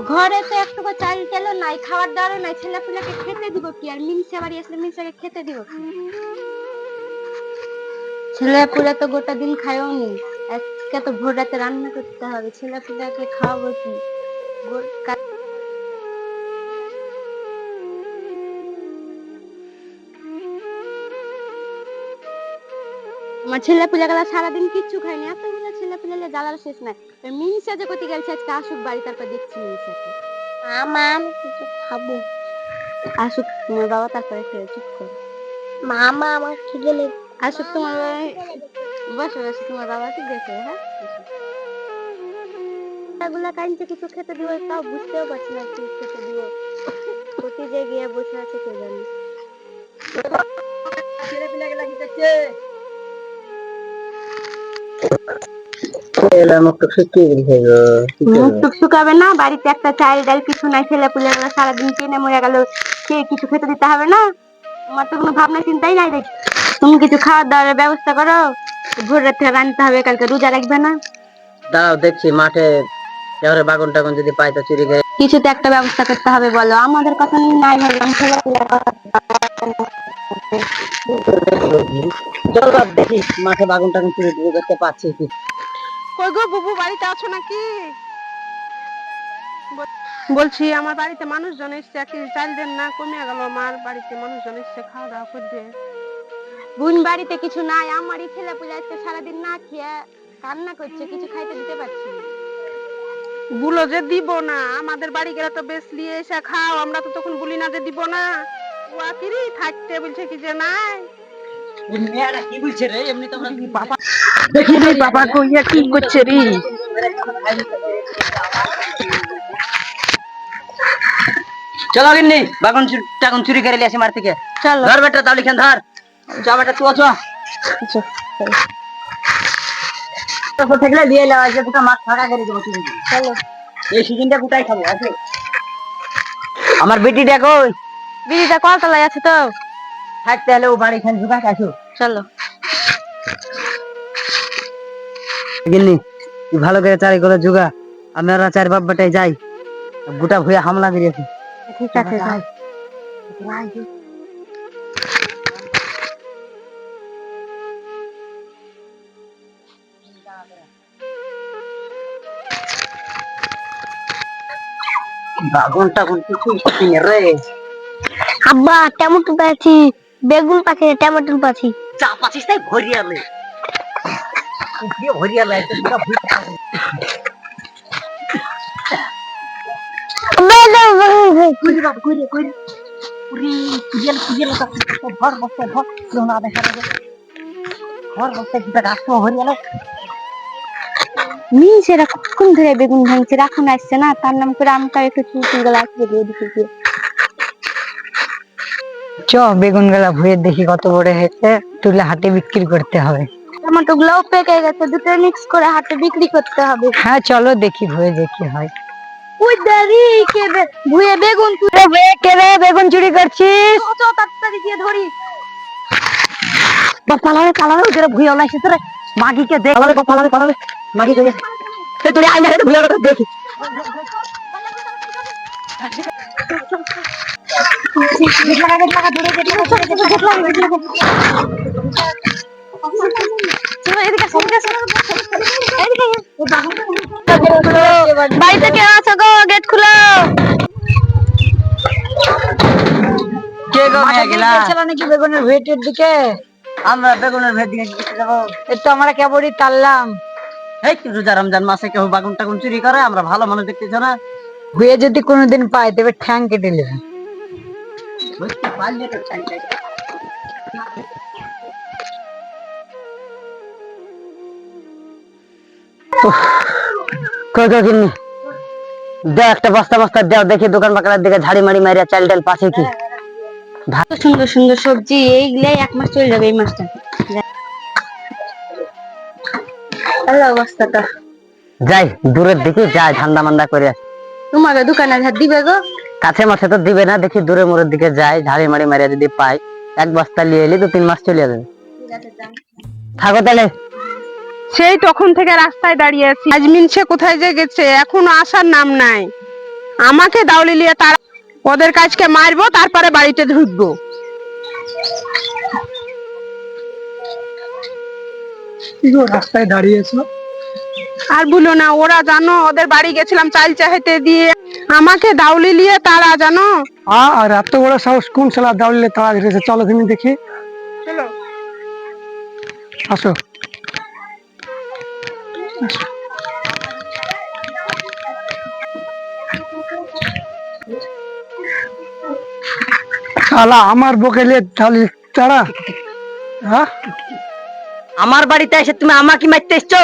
ঘরে তো একটু চাল তেলও নাই, খাবার দাওয়ারও নাই, ছেলে পুলেকে খেতে দিব কি? আর মিনসে বাড়ি আসলে মিনসাকে খেতে দিব কি? ছেলে পুলে তো গোটা দিন খায়ও নি, আজকে তো ভোর রাতে রান্না করতে হবে, ছেলে পুলেকে খাওয়াবো কি? আমার ছেলে পুলেগুলা সারাদিন কিচ্ছু খায়নি, এতগুলো ছেলে পুলে জ্বালার শেষ নাই। মিনসা যে কোথায় গেছে, আজকে আসুক বাড়ি, তারপর দেখছি মিনসাকে। মামা আমি কিছু খাবো। আসুক তোমার বাবা, তারপরে খেয়ে চুপ করো। মামা আমার খিদে লেগে আসুক তোমার বাবা। বসো বসো, তোমার বাবা ঠিক আছে? হ্যাঁ এগুলা কাইনতে কিছু খেতে দিব, তাও বুঝতেও পারছি না কি খেতে দিব। কোথায় যে গিয়ে বসে আছে কে জানে। ছেলে পিলা গেলা কি করছে? মুখ টুক শুকাবে না, বাড়িতে একটা চাল ডাল কিছু নাই, ছেলে পুলে সারাদিন কিনে মরে গেল, খেয়ে কিছু খেতে দিতে হবে না? তোমার তো কোনো ভাবনা চিন্তাই নাই দেখি। তুমি কিছু খাওয়ার দাওয়ার ব্যবস্থা করো, ভোর রাত থেকে আনতে হবে, কালকে রোজা রাখবে না? দাঁড়াও দেখছি, মাঠে এবারে বাগুন টাগুন যদি পাই তো চুরি করে কিছু তো একটা ব্যবস্থা করতে হবে, বলো। আমাদের কথা নিয়ে নাই ভাবলাম, ছেলে পুলে চল দেখি মাঠে বাগুন টাগুন চুরি টুরি করতে পারছি কি। কই গো বুবু, বাড়িতে আছো নাকি? বলছি আমার বাড়িতে মানুষজন এসছে, এক কেজি চাল দেন না, কমে গেল, আমার বাড়িতে মানুষজন এসছে খাওয়া দাওয়া করবে। বোন বাড়িতে কিছু নাই, আমারই ছেলে পুলে আজকে সারাদিন না খেয়ে কান্না করছে, কিছু খাইতে দিতে পারছি না। বুলো যে দিব না, আমাদের বাড়ি গেলে তো বেশ নিয়ে এসে খাও, আমরা তো তখন বলি না যে দিব না। ওয়াকিরি থাকতে বলছে কি যে নাই। মেয়েরা কি বলছে রে? এমনি তোমরা বাবা দেখি রে, বাবা কইয়া কি করছে রে? চলো গিন্নি, বাগুন টাগুন চুরি করে লিয়ে আসি মার থেকে। চলো ধর বেটা, তাহলে খান ধর, যা বেটা তুই আছো। তো থাকলে দিয়ে লাও, আজকে দুটো মাছ ফাঁকা করে দেবো তুমি। চলো এই সিজনটা গোটাই খাবো। আসো আমার বেটিটা কই? বেটিটা কলতলায় আছে তো, থাকতে হলে ও বাড়ি খান ঢুকা। আসো চলো গিন্নি, তুই ভালো করে চারি করে জুগা, আমরা চার বাপ বেটায় যাই, গোটা ভুয়া হামলা দিয়েছি। ঠিক আছে যাই। বাগুনটা কিছু রে। আব্বা টমেটো পাচ্ছি, বেগুন পাচ্ছি, টমেটো পাচ্ছি। চা পাচ্ছিস তাই ভরিয়ালে ভরিয়ালে সেটা কখন ধরে বেগুন ভাঙছে, এখন আসছে না, তার নাম করে আমটা একটু চুল গুলা দিয়ে দিচ্ছি। চ বেগুন গুলা ভুয়ে দেখি কত বড় হয়েছে, তুলে হাটে বিক্রি করতে হবে। টমেটো গুলাও পেকে গেছে, দুটো মিক্স করে হাটে বিক্রি করতে হবে। হ্যাঁ চলো দেখি ভুয়ে দেখি হয়। ওই দাঁড়ি কে ভুয়ে বেগুন তুলে কে রে, বেগুন চুরি করছিস? কত তাড়াতাড়ি দিয়ে ধরি। পালারে পালারে ওদের ভুয়ে ওলাইছে তোরে, মাগিকে দেখ। পালারে পালারে পালারে মাগি কই আছে? এ তুই আই না রে, ভুয়ে দেখি। বাড়িতে কে আছো গো? গেট খুলো। কে গো মেয়েগুলা? নাকি বেগুনের ভেটের দিকে? আমরা বেগুনের ভেট দিকে কি যাবো? এই তো আমরা কেবলই টাললাম। এই রোজা রমজান মাসে কেউ বাগুন টাগুন চুরি করে? আমরা ভালো মানুষ দেখতেছ না? ভুয়ে যদি কোনোদিন পাই তবে ঠ্যাং কেটে নেবে। একটা বস্তা বস্তা দেও দেখি, দোকান বাকারের দিকে ঝাড়ি মারি মারিয়া চাল ডাল পাশে কি সুন্দর সুন্দর সবজি, এইগুলাই এক মাস চলে যাবে এই মাসটা। অবস্থাটা যাই দূরের দিকে যাই, ঠান্ডা মান্ডা করে আসি। তোমাকে দোকানের হাত দিবে গো? কাছে মাছে তো দিবে না, দেখি দূরে মোড়ের দিকে যাই, ঝাড়ি মারি মারিয়া যদি পাই, এক বস্তা নিয়ে এলি 2-3 মাস চলে যাবে। থাকো তাহলে। সেই তখন থেকে রাস্তায় দাঁড়িয়ে আছি, আজ মিনছে কোথায় যে গেছে এখনো আসার নাম নাই। আমাকে দাউলি নিয়ে তারা ওদের কাজকে মারবো, তারপরে বাড়িতে ঢুকবো। কি গো রাস্তায় দাঁড়িয়েছো? আর বলো না, ওরা জানো ওদের বাড়ি গেছিলাম চাল চাইতে দিয়ে, আমাকে দাউলি নিয়ে তারা জানো। আর এত বড় সাহস কোন শালা দাউড়লে তাড়া দিয়েছে? চলো তুমি দেখি। চলো। আসো। শালা আমার বকেলে তাহলে তারা, হ্যাঁ? আমার বাড়িতে এসে তুমি আমাকে মারতে এসছো?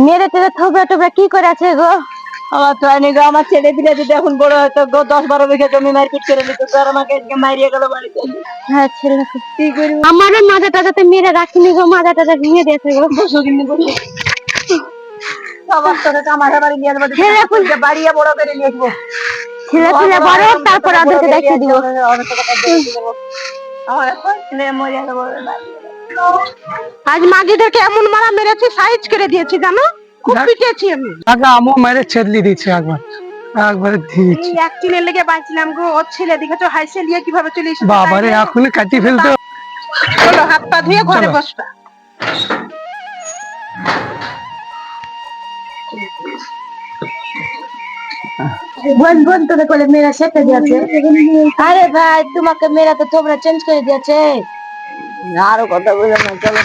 মেরে তেরে থোবরা টোবরা কি করে আছে গো? আমার তো আইনি গো, আমার ছেলে পিলে যদি এখন বড় হয়তো গো 10-12 বিঘা জমি মারপিট করে নিত, তো আর আমাকে মারিয়ে গেল বাড়িতে। হ্যাঁ ছেলে কি করি, আমারও মাজা টাজাতে মেরে রাখিনি গো, মাজা টাজা ভেঙে দিয়েছে গো। বসো কিন্তু বসো। আমার তো আমার বাড়ি নিয়ে আসবো, ছেলে পুলে বাড়িয়ে বড় করে নিয়ে আসবো। ছেলে পুলে বড়, তারপর ওদেরকে দেখিয়ে দিব। আমার এখন ছেলে মরে গেল। আজ মাগিদেরকে এমন মারা মেরেছি, সাইজ করে দিয়েছি জানো, খুব পিটেছি আমি। আগা আমও মেরে ছেদলি দিচ্ছে একবারে দিয়েছি। এই একদিনের লেগে বাঁচলাম গো। ওর ছেলে দেখেছো হাইসে নিয়ে কিভাবে চলে এসেছে। বাবারে এখন কাটি ফেলতো। চলো হাত পা ধুয়ে ঘরে চলো। বসবা। বোন বোন তোকে কোলে মেয়েরা সেটে দিয়েছে। আরে ভাই তোমাকে মেয়েরা তো তোমরা চেঞ্জ করে দিয়েছে। আরো কথা বলে না, চলো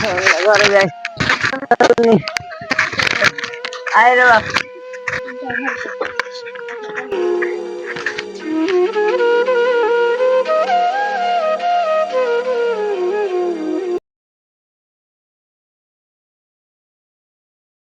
ঘরে যাই। আরে বাপ